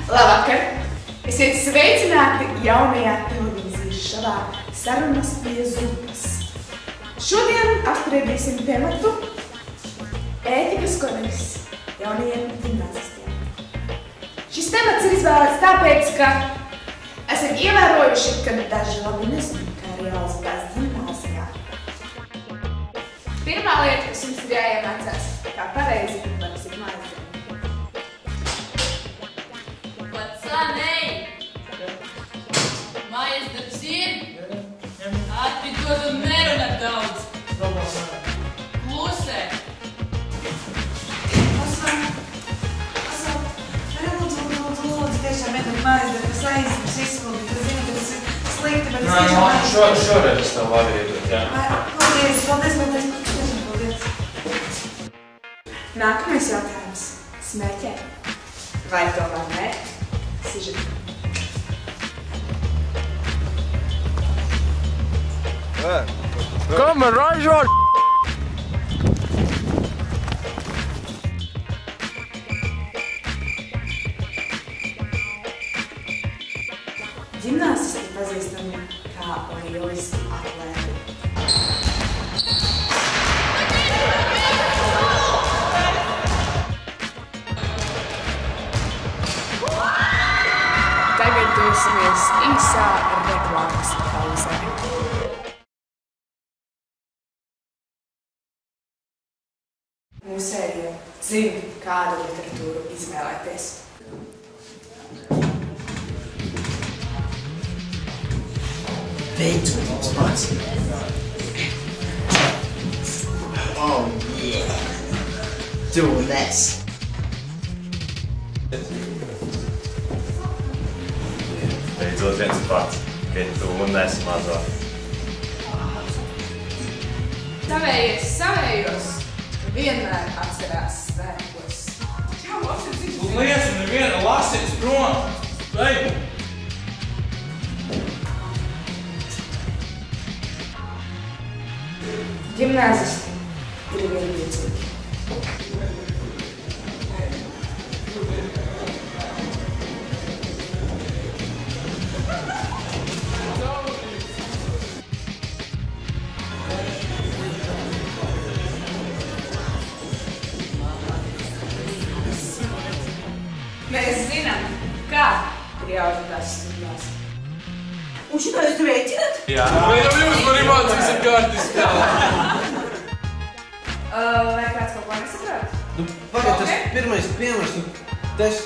Labvakar! Esiet sveicināti jaunajā televīzijas šovā Sarunas pie zupas. Šodien apspriedīsim tematu ētikas kodeks jaunajiem gimnazistiem. Šis temats ir izvēlēts tāpēc, ka esam ievērojuši, ka daži labi nezinu, kā ir jāuzvedās gimnāzijā. Pirmā lieta, kas jums ir jāiemācās, kā pareizi palasīt mājasdienu. Пацаны! Mājas darbs ir? Atvidod un nerunā daudz. Klusē! Lūdzu, tiešām iedod mājas darbs aizdas izpildīt. Es zinu, ka tas ir slikti, bet es tiešām aizdas. Šoreiz es tev varu iedot, jā. Paldies. Nākamais jautājums. Smēķē. Vai to var mērt? Sižet. Come on, Rajor! Ģimnāstisti pazīstami kā lieliski atlēti. Tagad dosimies īsā reklāmas pauzē. Mūsējie zina, kādu literatūru izvēlēties. Beethoven's pats. Oh yeah. Doing this. Beidzot viens pats, ka tu nesi mazo. Savējos vienmēr atcerās svētkos. Lies un neviena lasīs prom! Ej! Ģimnāzisti ir vienlīdzīgi. Mēs zinām, kā ir jāuzvedās stundās. Un šitā jūs rēķināt? Jā. Vai jau jūs man iemācīs ar karti spēlēt? Vai kāds kaut ko nesaprāt? Pagad, tas pirmais piemērs, tas...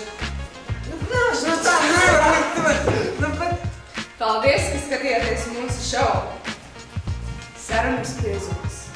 Paldies, ka skatījāties mūsu šovu. Sarunas pie zupas.